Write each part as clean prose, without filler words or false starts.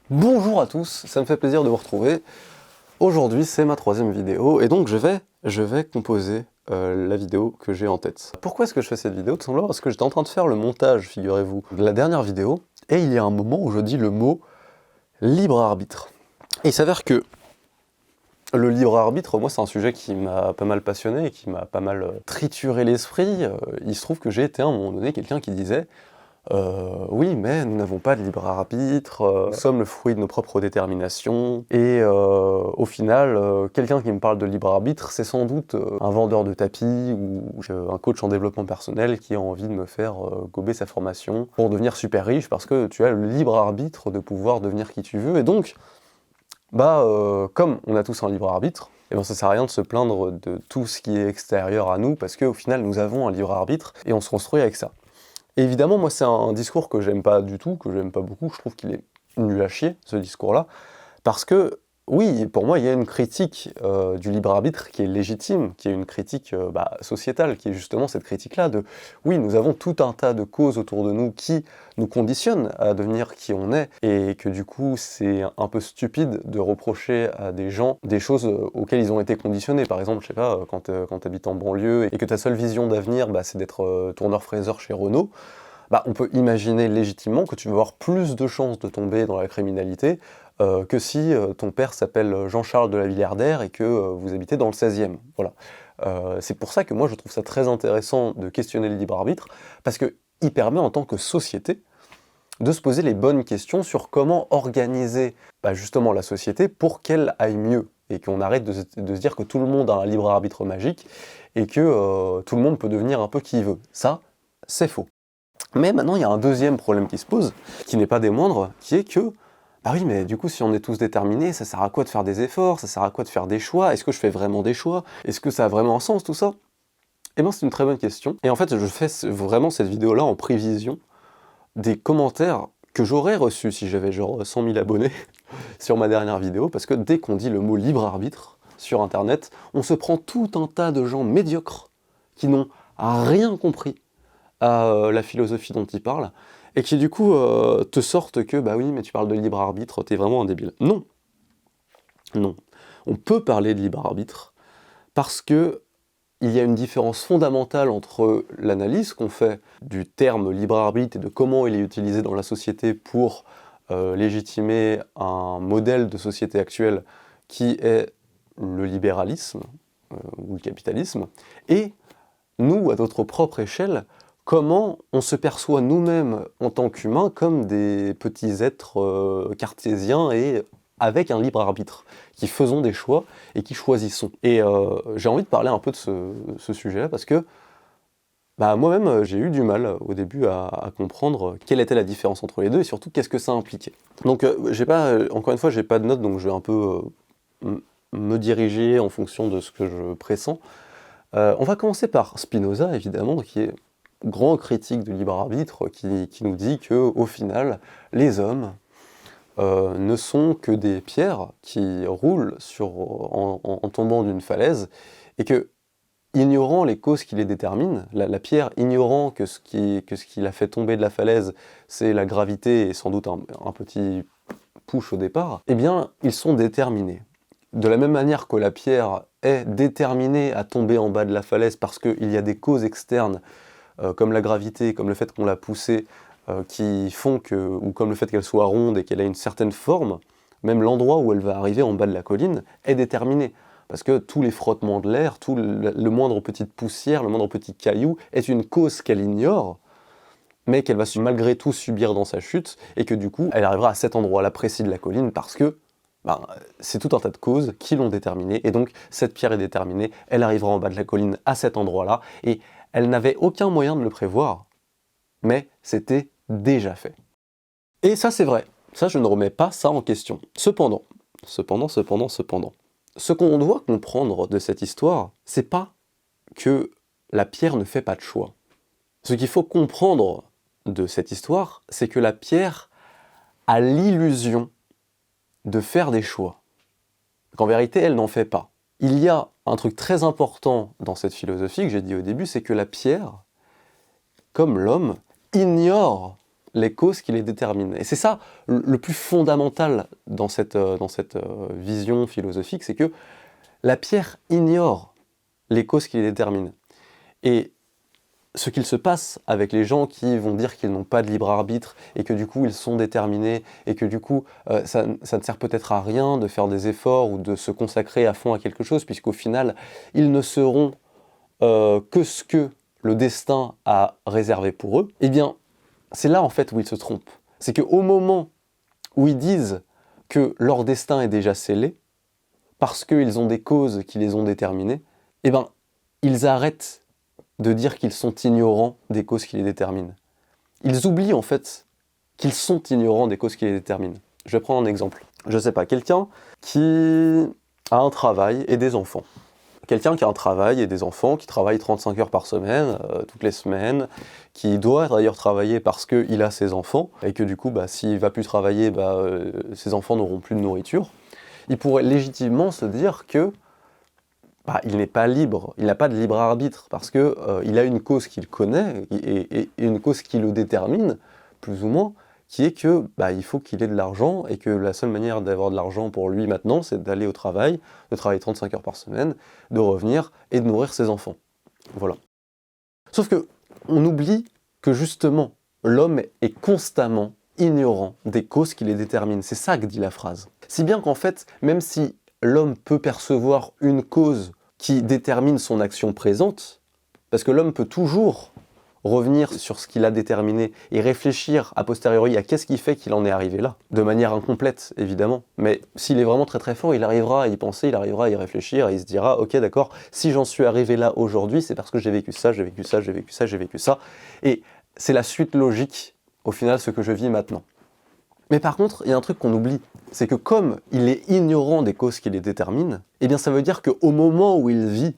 Bonjour à tous, ça me fait plaisir de vous retrouver. Aujourd'hui c'est ma troisième vidéo et donc je vais composer la vidéo que j'ai en tête. Pourquoi est-ce que je fais cette vidéo? Tout simplement parce que j'étais en train de faire le montage, figurez-vous, de la dernière vidéo et il y a un moment où je dis le mot libre arbitre. Et il s'avère que le libre arbitre, moi c'est un sujet qui m'a pas mal passionné, qui m'a pas mal trituré l'esprit. Il se trouve que j'ai été à un moment donné quelqu'un qui disait oui, mais nous n'avons pas de libre arbitre, nous sommes le fruit de nos propres déterminations, et au final, quelqu'un qui me parle de libre arbitre, c'est sans doute un vendeur de tapis ou un coach en développement personnel qui a envie de me faire gober sa formation pour devenir super riche, parce que tu as le libre arbitre de pouvoir devenir qui tu veux, et donc, comme on a tous un libre arbitre, et ben ça sert à rien de se plaindre de tout ce qui est extérieur à nous, parce qu'au final, nous avons un libre arbitre, et on se construit avec ça. Et évidemment, moi, c'est un discours que j'aime pas du tout, que j'aime pas beaucoup. Je trouve qu'il est nul à chier, ce discours-là. Parce que, oui, pour moi, il y a une critique du libre arbitre qui est légitime, qui est une critique sociétale, qui est justement cette critique-là de, oui, nous avons tout un tas de causes autour de nous qui nous conditionnent à devenir qui on est, et que du coup, c'est un peu stupide de reprocher à des gens des choses auxquelles ils ont été conditionnés. Par exemple, je sais pas, quand tu habites en banlieue et que ta seule vision d'avenir, c'est d'être tourneur-fraiseur chez Renault, on peut imaginer légitimement que tu vas avoir plus de chances de tomber dans la criminalité que si ton père s'appelle Jean-Charles de la Villardière et que vous habitez dans le 16e. Voilà. C'est pour ça que moi je trouve ça très intéressant de questionner le libre arbitre, parce qu'il permet en tant que société de se poser les bonnes questions sur comment organiser justement la société pour qu'elle aille mieux, et qu'on arrête de se dire que tout le monde a un libre arbitre magique et que tout le monde peut devenir un peu qui il veut. Ça, c'est faux. Mais maintenant, il y a un deuxième problème qui se pose, qui n'est pas des moindres, qui est que, bah oui, mais du coup, si on est tous déterminés, ça sert à quoi de faire des efforts? Ça sert à quoi de faire des choix? Est-ce que je fais vraiment des choix? Est-ce que ça a vraiment un sens, tout ça? Eh bien, c'est une très bonne question. Et en fait, je fais vraiment cette vidéo-là en prévision des commentaires que j'aurais reçus si j'avais genre 100 000 abonnés sur ma dernière vidéo, parce que dès qu'on dit le mot libre arbitre sur Internet, on se prend tout un tas de gens médiocres qui n'ont rien compris à la philosophie dont il parle, et qui du coup te sortent que bah oui, mais tu parles de libre arbitre, t'es vraiment un débile. Non, non. On peut parler de libre arbitre parce que il y a une différence fondamentale entre l'analyse qu'on fait du terme libre arbitre et de comment il est utilisé dans la société pour légitimer un modèle de société actuelle qui est le libéralisme ou le capitalisme, et nous, à notre propre échelle, comment on se perçoit nous-mêmes en tant qu'humains comme des petits êtres cartésiens et avec un libre arbitre, qui faisons des choix et qui choisissons. Et j'ai envie de parler un peu de ce sujet-là parce que moi-même j'ai eu du mal au début à comprendre quelle était la différence entre les deux et surtout qu'est-ce que ça impliquait. Donc encore une fois, j'ai pas de notes, donc je vais un peu me diriger en fonction de ce que je pressens. On va commencer par Spinoza, évidemment, qui est grand critique du libre arbitre, qui nous dit que au final, les hommes ne sont que des pierres qui roulent en tombant d'une falaise, et que, ignorant les causes qui les déterminent, la pierre ignorant que ce qui l'a fait tomber de la falaise, c'est la gravité et sans doute un petit push au départ, eh bien, ils sont déterminés. De la même manière que la pierre est déterminée à tomber en bas de la falaise parce qu'il y a des causes externes, comme la gravité, comme le fait qu'on l'a poussée, qui font que, ou comme le fait qu'elle soit ronde et qu'elle ait une certaine forme, même l'endroit où elle va arriver en bas de la colline est déterminé. Parce que tous les frottements de l'air, tout le moindre petite poussière, le moindre petit caillou est une cause qu'elle ignore, mais qu'elle va malgré tout subir dans sa chute, et que du coup, elle arrivera à cet endroit-là précis de la colline parce que c'est tout un tas de causes qui l'ont déterminée, et donc cette pierre est déterminée, elle arrivera en bas de la colline à cet endroit-là, et elle n'avait aucun moyen de le prévoir, mais c'était déjà fait. Et ça c'est vrai, ça je ne remets pas ça en question. Cependant, ce qu'on doit comprendre de cette histoire, c'est pas que la pierre ne fait pas de choix. Ce qu'il faut comprendre de cette histoire, c'est que la pierre a l'illusion de faire des choix, qu'en vérité elle n'en fait pas. Il y a un truc très important dans cette philosophie que j'ai dit au début, c'est que la pierre, comme l'homme, ignore les causes qui les déterminent. Et c'est ça le plus fondamental dans cette vision philosophique, c'est que la pierre ignore les causes qui les déterminent. Et ce qu'il se passe avec les gens qui vont dire qu'ils n'ont pas de libre arbitre et que du coup ils sont déterminés et que du coup ça ne sert peut-être à rien de faire des efforts ou de se consacrer à fond à quelque chose, puisqu'au final ils ne seront que ce que le destin a réservé pour eux, eh bien c'est là en fait où ils se trompent. C'est qu'au moment où ils disent que leur destin est déjà scellé, parce qu'ils ont des causes qui les ont déterminés, eh bien ils arrêtent de dire qu'ils sont ignorants des causes qui les déterminent. Ils oublient en fait qu'ils sont ignorants des causes qui les déterminent. Je vais prendre un exemple. Je sais pas, quelqu'un qui a un travail et des enfants. Quelqu'un qui a un travail et des enfants, qui travaille 35 heures par semaine, toutes les semaines, qui doit d'ailleurs travailler parce qu'il a ses enfants, et que du coup, s'il ne va plus travailler, ses enfants n'auront plus de nourriture. Il pourrait légitimement se dire que il n'est pas libre, il n'a pas de libre arbitre, parce que il a une cause qu'il connaît, et une cause qui le détermine, plus ou moins, qui est que il faut qu'il ait de l'argent, et que la seule manière d'avoir de l'argent pour lui maintenant, c'est d'aller au travail, de travailler 35 heures par semaine, de revenir et de nourrir ses enfants. Voilà. Sauf que on oublie que justement, l'homme est constamment ignorant des causes qui les déterminent. C'est ça que dit la phrase. Si bien qu'en fait, même si l'homme peut percevoir une cause qui détermine son action présente, parce que l'homme peut toujours revenir sur ce qu'il a déterminé et réfléchir a posteriori à qu'est-ce qui fait qu'il en est arrivé là, de manière incomplète évidemment, mais s'il est vraiment très très fort, il arrivera à y penser, il arrivera à y réfléchir, et il se dira ok d'accord, si j'en suis arrivé là aujourd'hui, c'est parce que j'ai vécu ça, j'ai vécu ça, j'ai vécu ça, j'ai vécu ça, et c'est la suite logique au final ce que je vis maintenant. Mais par contre, il y a un truc qu'on oublie, c'est que comme il est ignorant des causes qui les déterminent, eh bien ça veut dire qu'au moment où il vit,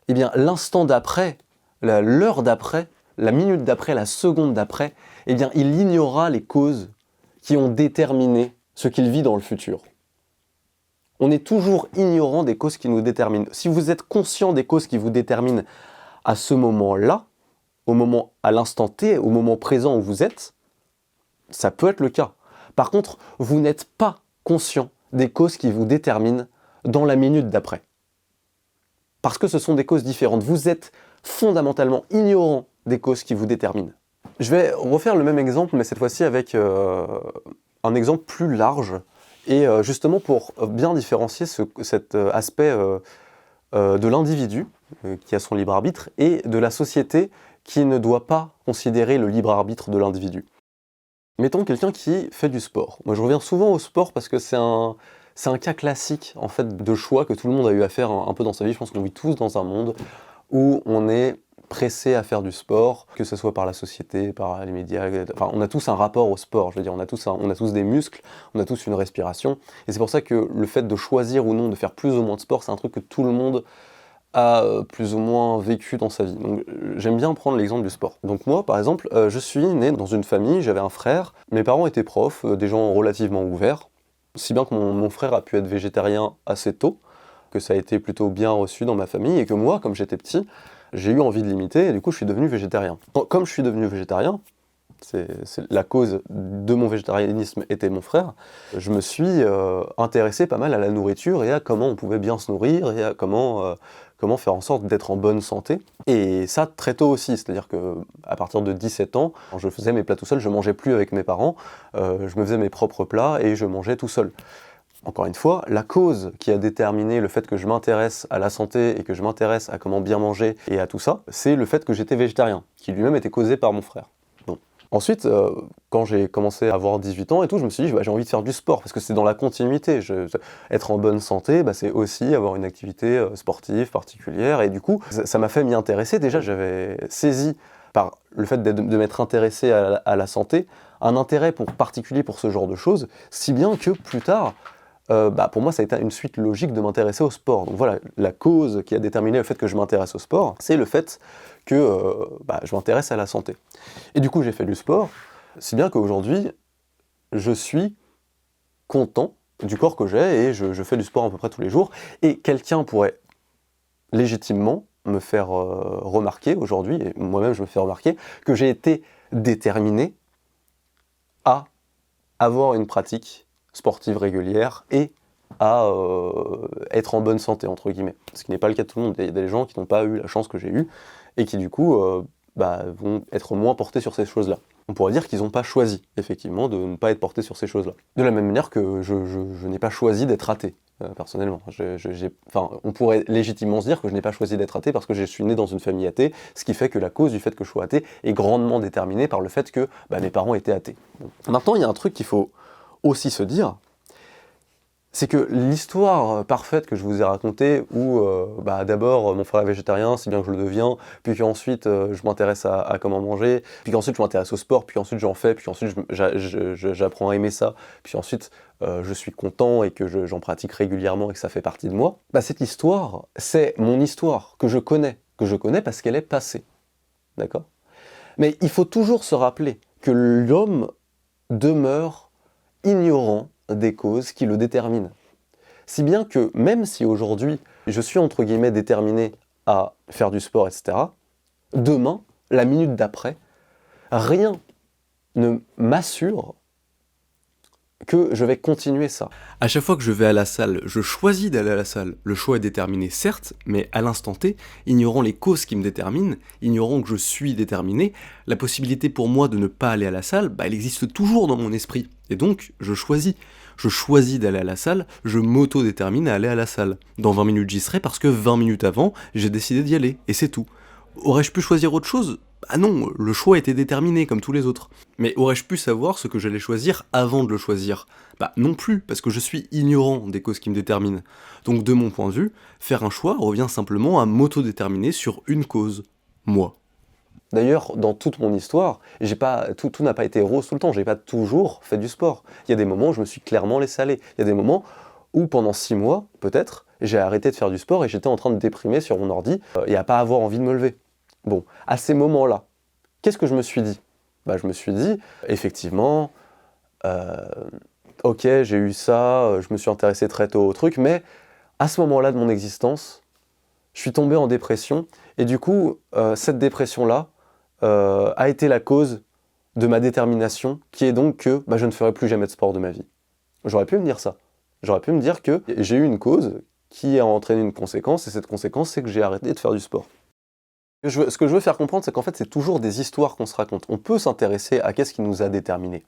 eh bien l'instant d'après, l'heure d'après, la minute d'après, la seconde d'après, eh bien il ignorera les causes qui ont déterminé ce qu'il vit dans le futur. On est toujours ignorant des causes qui nous déterminent. Si vous êtes conscient des causes qui vous déterminent à ce moment-là, à l'instant T, au moment présent où vous êtes, ça peut être le cas. Par contre, vous n'êtes pas conscient des causes qui vous déterminent dans la minute d'après. Parce que ce sont des causes différentes. Vous êtes fondamentalement ignorant des causes qui vous déterminent. Je vais refaire le même exemple, mais cette fois-ci avec un exemple plus large, et justement pour bien différencier cet aspect de l'individu qui a son libre arbitre et de la société qui ne doit pas considérer le libre arbitre de l'individu. Mettons quelqu'un qui fait du sport. Moi je reviens souvent au sport parce que c'est un cas classique en fait de choix que tout le monde a eu à faire un peu dans sa vie. Je pense qu'on vit tous dans un monde où on est pressé à faire du sport, que ce soit par la société, par les médias, enfin on a tous un rapport au sport, je veux dire on a tous des muscles, on a tous une respiration, et c'est pour ça que le fait de choisir ou non de faire plus ou moins de sport, c'est un truc que tout le monde a plus ou moins vécu dans sa vie. Donc j'aime bien prendre l'exemple du sport. Donc moi par exemple, je suis né dans une famille, j'avais un frère, mes parents étaient profs, des gens relativement ouverts, si bien que mon frère a pu être végétarien assez tôt, que ça a été plutôt bien reçu dans ma famille, et que moi, comme j'étais petit, j'ai eu envie de l'imiter, et du coup je suis devenu végétarien. Comme je suis devenu végétarien, c'est la cause de mon végétarianisme était mon frère, je me suis intéressé pas mal à la nourriture et à comment on pouvait bien se nourrir, et à comment faire en sorte d'être en bonne santé. Et ça très tôt aussi, c'est-à-dire qu'à partir de 17 ans, quand je faisais mes plats tout seul, je mangeais plus avec mes parents, je me faisais mes propres plats et je mangeais tout seul. Encore une fois, la cause qui a déterminé le fait que je m'intéresse à la santé et que je m'intéresse à comment bien manger et à tout ça, c'est le fait que j'étais végétarien, qui lui-même était causé par mon frère. Bon. Ensuite, quand j'ai commencé à avoir 18 ans et tout, je me suis dit, j'ai envie de faire du sport, parce que c'est dans la continuité. Être en bonne santé, c'est aussi avoir une activité sportive particulière, et du coup, ça m'a fait m'y intéresser. Déjà, j'avais saisi, par le fait de m'être intéressé à la santé, un intérêt particulier pour ce genre de choses, si bien que plus tard, pour moi ça a été une suite logique de m'intéresser au sport. Donc voilà, la cause qui a déterminé le fait que je m'intéresse au sport, c'est le fait que je m'intéresse à la santé. Et du coup j'ai fait du sport, si bien qu'aujourd'hui je suis content du corps que j'ai et je fais du sport à peu près tous les jours, et quelqu'un pourrait légitimement me faire remarquer aujourd'hui, et moi-même je me fais remarquer, que j'ai été déterminé à avoir une pratique sportive régulière et à être en bonne santé, entre guillemets. Ce qui n'est pas le cas de tout le monde. Il y a des gens qui n'ont pas eu la chance que j'ai eue et qui du coup vont être moins portés sur ces choses-là. On pourrait dire qu'ils n'ont pas choisi, effectivement, de ne pas être portés sur ces choses-là. De la même manière que je n'ai pas choisi d'être athée, personnellement. On pourrait légitimement se dire que je n'ai pas choisi d'être athée parce que je suis né dans une famille athée, ce qui fait que la cause du fait que je sois athée est grandement déterminée par le fait que mes parents étaient athées. Bon. Maintenant, il y a un truc qu'il faut aussi se dire, c'est que l'histoire parfaite que je vous ai racontée, où d'abord mon frère est végétarien, si bien que je le deviens, puis qu'ensuite je m'intéresse à comment manger, puis qu'ensuite je m'intéresse au sport, puis ensuite j'en fais, puis ensuite j'apprends à aimer ça, puis ensuite je suis content et que j'en pratique régulièrement et que ça fait partie de moi, cette histoire, c'est mon histoire que je connais parce qu'elle est passée. D'accord ? Mais il faut toujours se rappeler que l'homme demeure ignorant des causes qui le déterminent. Si bien que même si aujourd'hui je suis entre guillemets déterminé à faire du sport, etc., demain, la minute d'après, rien ne m'assure que je vais continuer ça. À chaque fois que je vais à la salle, je choisis d'aller à la salle. Le choix est déterminé, certes, mais à l'instant T, ignorant les causes qui me déterminent, ignorant que je suis déterminé, la possibilité pour moi de ne pas aller à la salle, elle existe toujours dans mon esprit. Et donc, je choisis. Je choisis d'aller à la salle, je m'auto-détermine à aller à la salle. Dans 20 minutes, j'y serai parce que 20 minutes avant, j'ai décidé d'y aller, et c'est tout. Aurais-je pu choisir autre chose ? Ah non, le choix était déterminé comme tous les autres. Mais aurais-je pu savoir ce que j'allais choisir avant de le choisir ? Non plus, parce que je suis ignorant des causes qui me déterminent. Donc de mon point de vue, faire un choix revient simplement à m'auto-déterminer sur une cause. Moi. D'ailleurs, dans toute mon histoire, tout n'a pas été rose tout le temps, j'ai pas toujours fait du sport. Il y a des moments où je me suis clairement laissé aller. Il y a des moments où pendant 6 mois, peut-être, j'ai arrêté de faire du sport et j'étais en train de déprimer sur mon ordi et à pas avoir envie de me lever. Bon, à ces moments-là, qu'est-ce que je me suis dit ? Je me suis dit, effectivement, ok, j'ai eu ça, je me suis intéressé très tôt au truc, mais à ce moment-là de mon existence, je suis tombé en dépression, et du coup, cette dépression-là a été la cause de ma détermination, qui est donc que je ne ferai plus jamais de sport de ma vie. J'aurais pu me dire ça. J'aurais pu me dire que j'ai eu une cause qui a entraîné une conséquence, et cette conséquence, c'est que j'ai arrêté de faire du sport. Ce que je veux faire comprendre, c'est qu'en fait, c'est toujours des histoires qu'on se raconte. On peut s'intéresser à qu'est-ce qui nous a déterminés.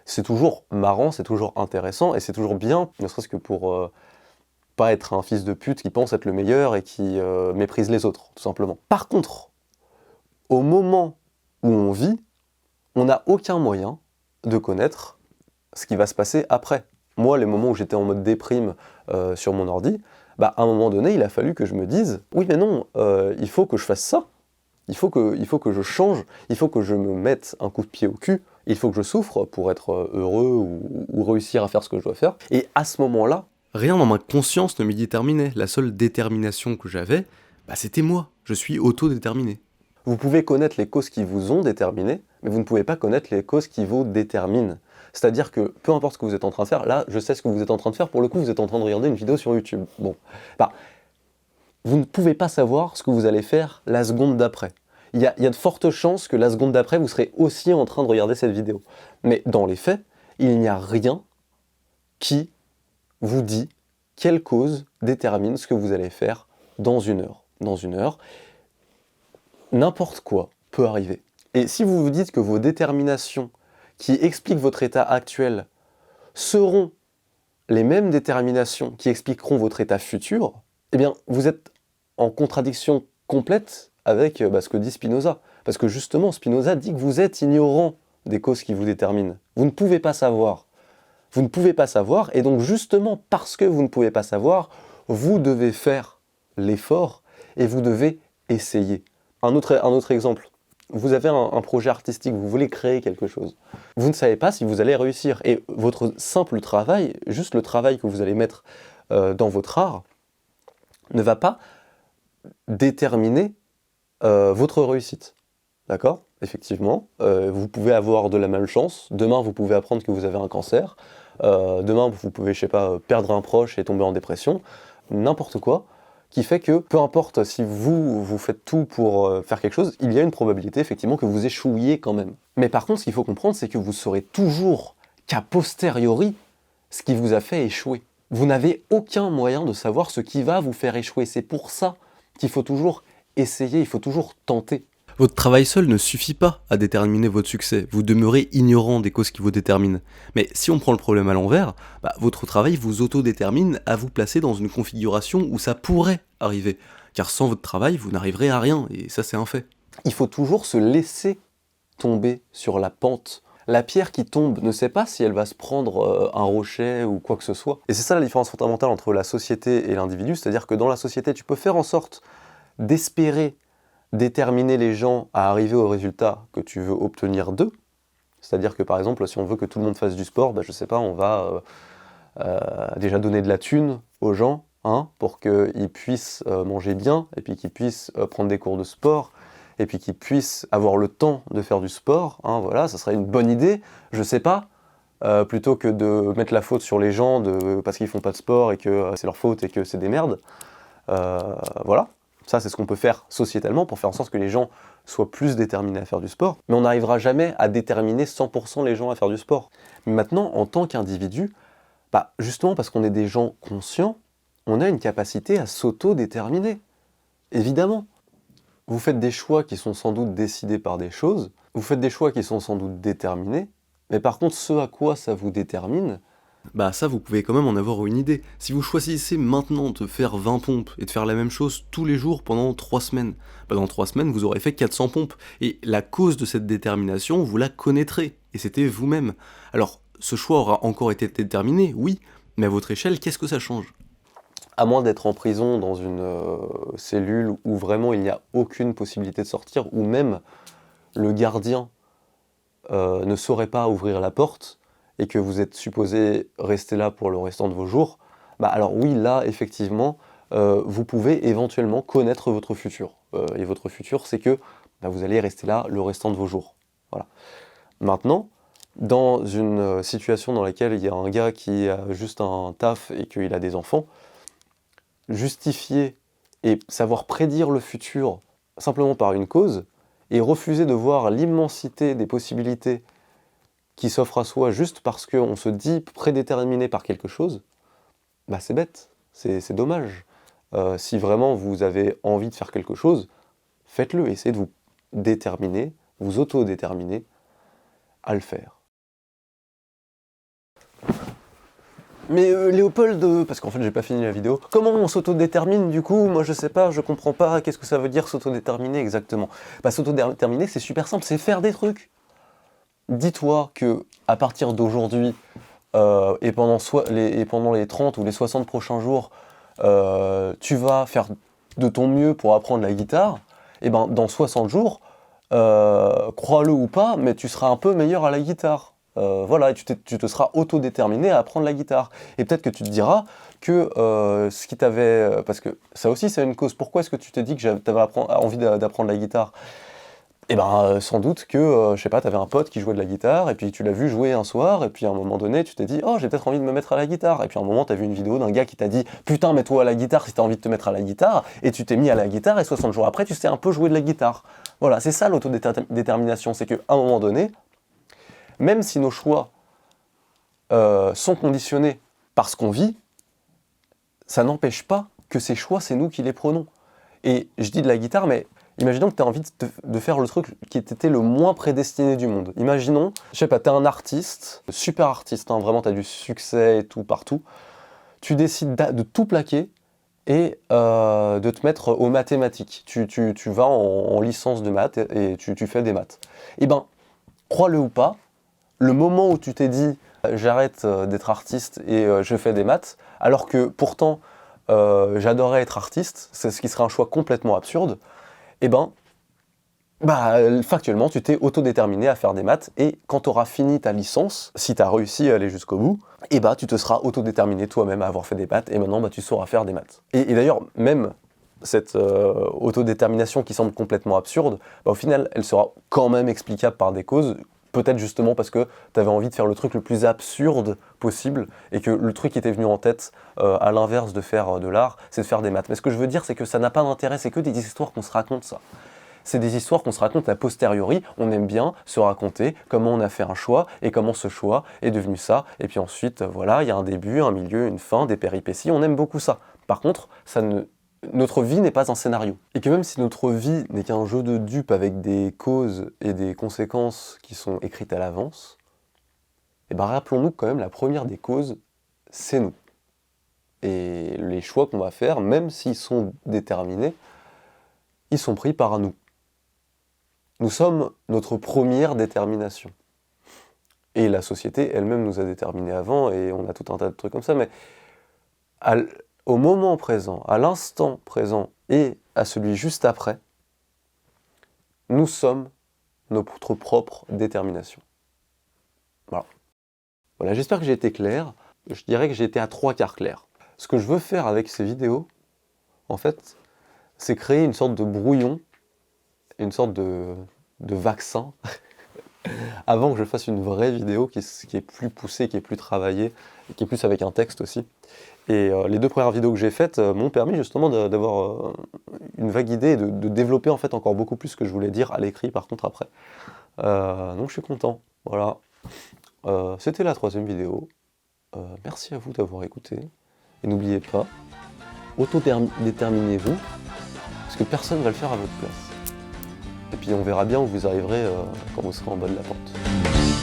C'est toujours marrant, c'est toujours intéressant, et c'est toujours bien, ne serait-ce que pour pas être un fils de pute qui pense être le meilleur et qui méprise les autres, tout simplement. Par contre, au moment où on vit, on n'a aucun moyen de connaître ce qui va se passer après. Moi, les moments où j'étais en mode déprime sur mon ordi, à un moment donné, il a fallu que je me dise « Oui, mais non, il faut que je fasse ça. Il faut que je change. Il faut que je me mette un coup de pied au cul. Il faut que je souffre pour être heureux ou réussir à faire ce que je dois faire. » Et à ce moment-là, rien dans ma conscience ne m'y déterminait. La seule détermination que j'avais, c'était moi. Je suis auto-déterminé. Vous pouvez connaître les causes qui vous ont déterminé, mais vous ne pouvez pas connaître les causes qui vous déterminent. C'est-à-dire que peu importe ce que vous êtes en train de faire, là, je sais ce que vous êtes en train de faire, pour le coup, vous êtes en train de regarder une vidéo sur YouTube. Bon, vous ne pouvez pas savoir ce que vous allez faire la seconde d'après. Il y a de fortes chances que la seconde d'après, vous serez aussi en train de regarder cette vidéo. Mais dans les faits, il n'y a rien qui vous dit quelle cause détermine ce que vous allez faire dans une heure. Dans une heure, n'importe quoi peut arriver. Et si vous vous dites que vos déterminations qui expliquent votre état actuel seront les mêmes déterminations qui expliqueront votre état futur, eh bien, vous êtes en contradiction complète avec ce que dit Spinoza. Parce que justement, Spinoza dit que vous êtes ignorant des causes qui vous déterminent. Vous ne pouvez pas savoir. Vous ne pouvez pas savoir, et donc justement parce que vous ne pouvez pas savoir, vous devez faire l'effort et vous devez essayer. Un autre exemple. Vous avez un projet artistique, vous voulez créer quelque chose. Vous ne savez pas si vous allez réussir. Et votre simple travail, juste le travail que vous allez mettre dans votre art, ne va pas déterminer votre réussite. D'accord ? Effectivement, vous pouvez avoir de la malchance. Demain, vous pouvez apprendre que vous avez un cancer. Demain, vous pouvez, perdre un proche et tomber en dépression. N'importe quoi. qui fait que peu importe si vous faites tout pour faire quelque chose, il y a une probabilité effectivement que vous échouiez quand même. Mais par contre, ce qu'il faut comprendre, c'est que vous saurez toujours qu'a posteriori ce qui vous a fait échouer. Vous n'avez aucun moyen de savoir ce qui va vous faire échouer. C'est pour ça qu'il faut toujours essayer, il faut toujours tenter. Votre travail seul ne suffit pas à déterminer votre succès, vous demeurez ignorant des causes qui vous déterminent. Mais si on prend le problème à l'envers, votre travail vous autodétermine à vous placer dans une configuration où ça pourrait arriver. Car sans votre travail, vous n'arriverez à rien, et ça c'est un fait. Il faut toujours se laisser tomber sur la pente. La pierre qui tombe ne sait pas si elle va se prendre un rocher ou quoi que ce soit. Et c'est ça la différence fondamentale entre la société et l'individu, c'est-à-dire que dans la société, tu peux faire en sorte d'espérer déterminer les gens à arriver au résultat que tu veux obtenir d'eux. C'est-à-dire que par exemple, si on veut que tout le monde fasse du sport, je sais pas, on va déjà donner de la thune aux gens, pour qu'ils puissent manger bien, et puis qu'ils puissent prendre des cours de sport, et puis qu'ils puissent avoir le temps de faire du sport, voilà, ça serait une bonne idée, je sais pas, plutôt que de mettre la faute sur les gens parce qu'ils font pas de sport et que c'est leur faute et que c'est des merdes. Voilà, ça c'est ce qu'on peut faire sociétalement pour faire en sorte que les gens soient plus déterminés à faire du sport, mais on n'arrivera jamais à déterminer 100% les gens à faire du sport. Mais maintenant, en tant qu'individu, justement parce qu'on est des gens conscients, on a une capacité à s'auto-déterminer. Évidemment. Vous faites des choix qui sont sans doute décidés par des choses, vous faites des choix qui sont sans doute déterminés, mais par contre, ce à quoi ça vous détermine, Ça vous pouvez quand même en avoir une idée. Si vous choisissez maintenant de faire 20 pompes et de faire la même chose tous les jours pendant 3 semaines, dans 3 semaines vous aurez fait 400 pompes. Et la cause de cette détermination, vous la connaîtrez. Et c'était vous-même. Alors, ce choix aura encore été déterminé, oui, mais à votre échelle, qu'est-ce que ça change ? à moins d'être en prison dans une cellule où vraiment il n'y a aucune possibilité de sortir, ou même le gardien ne saurait pas ouvrir la porte, et que vous êtes supposé rester là pour le restant de vos jours, alors oui, là, effectivement, vous pouvez éventuellement connaître votre futur. Et votre futur, c'est que vous allez rester là le restant de vos jours. Voilà. Maintenant, dans une situation dans laquelle il y a un gars qui a juste un taf et qu'il a des enfants, justifier et savoir prédire le futur simplement par une cause, et refuser de voir l'immensité des possibilités qui s'offrent à soi juste parce qu'on se dit prédéterminé par quelque chose, c'est bête, c'est dommage. Si vraiment vous avez envie de faire quelque chose, faites-le, essayez de vous déterminer, vous auto-déterminer à le faire. Mais Léopold, parce qu'en fait j'ai pas fini la vidéo, comment on s'autodétermine du coup? Moi je sais pas, je comprends pas, qu'est-ce que ça veut dire s'autodéterminer exactement? S'autodéterminer c'est super simple, c'est faire des trucs. Dis-toi que à partir d'aujourd'hui, et pendant les 30 ou les 60 prochains jours, tu vas faire de ton mieux pour apprendre la guitare, et dans 60 jours, crois-le ou pas, mais tu seras un peu meilleur à la guitare. Voilà, et tu te seras auto-déterminé à apprendre la guitare. Et peut-être que tu te diras que ce qui t'avait... parce que ça aussi, c'est une cause. Pourquoi est-ce que tu t'es dit que tu avais envie d'apprendre la guitare? Sans doute que, je sais pas, t'avais un pote qui jouait de la guitare, et puis tu l'as vu jouer un soir, et puis à un moment donné, tu t'es dit « Oh, j'ai peut-être envie de me mettre à la guitare ». Et puis à un moment, t'as vu une vidéo d'un gars qui t'a dit « Putain, mets-toi à la guitare si t'as envie de te mettre à la guitare », et tu t'es mis à la guitare, et 60 jours après, tu sais un peu jouer de la guitare. Voilà, c'est ça l'autodétermination, c'est qu'à un moment donné, même si nos choix sont conditionnés par ce qu'on vit, ça n'empêche pas que ces choix, c'est nous qui les prenons. Et je dis de la guitare, mais imaginons que tu as envie de faire le truc qui était le moins prédestiné du monde. Imaginons, je sais pas, tu es un artiste, super artiste, vraiment tu as du succès et tout partout. Tu décides de tout plaquer et de te mettre aux mathématiques. Tu vas en licence de maths et tu fais des maths. Crois-le ou pas, le moment où tu t'es dit j'arrête d'être artiste et je fais des maths, alors que pourtant j'adorais être artiste, c'est ce qui serait un choix complètement absurde, factuellement tu t'es autodéterminé à faire des maths, et quand tu auras fini ta licence, si tu as réussi à aller jusqu'au bout, tu te seras autodéterminé toi-même à avoir fait des maths, et maintenant tu sauras faire des maths. Et d'ailleurs, même cette autodétermination qui semble complètement absurde, au final elle sera quand même explicable par des causes Peut-être justement parce que tu avais envie de faire le truc le plus absurde possible et que le truc qui était venu en tête, à l'inverse de faire de l'art, c'est de faire des maths. Mais ce que je veux dire, c'est que ça n'a pas d'intérêt, c'est que des histoires qu'on se raconte, ça. C'est des histoires qu'on se raconte a posteriori, on aime bien se raconter comment on a fait un choix et comment ce choix est devenu ça. Et puis ensuite, voilà, il y a un début, un milieu, une fin, des péripéties, on aime beaucoup ça. Par contre, notre vie n'est pas un scénario. Et que même si notre vie n'est qu'un jeu de dupes avec des causes et des conséquences qui sont écrites à l'avance, eh ben rappelons-nous quand même la première des causes, c'est nous. Et les choix qu'on va faire, même s'ils sont déterminés, ils sont pris par nous. Nous sommes notre première détermination. Et la société elle-même nous a déterminés avant, et on a tout un tas de trucs comme ça, mais au moment présent, à l'instant présent et à celui juste après, nous sommes notre propre détermination. Voilà. Voilà, j'espère que j'ai été clair. Je dirais que j'ai été à 3/4 clair. Ce que je veux faire avec ces vidéos, en fait, c'est créer une sorte de brouillon, une sorte de vaccin, avant que je fasse une vraie vidéo qui est plus poussée, qui est plus travaillée, et qui est plus avec un texte aussi. Et les 2 premières vidéos que j'ai faites m'ont permis justement d'avoir une vague idée, de développer en fait encore beaucoup plus ce que je voulais dire à l'écrit par contre après. Donc je suis content, voilà. C'était la 3e vidéo. Merci à vous d'avoir écouté. Et n'oubliez pas, autodéterminez-vous, parce que personne ne va le faire à votre place. Et puis on verra bien où vous arriverez quand vous serez en bas de la porte.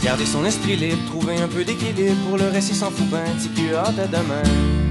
Garder son esprit libre, trouver un peu d'équilibre, pour le reste il s'en fout ben, petit cul hâte à demain.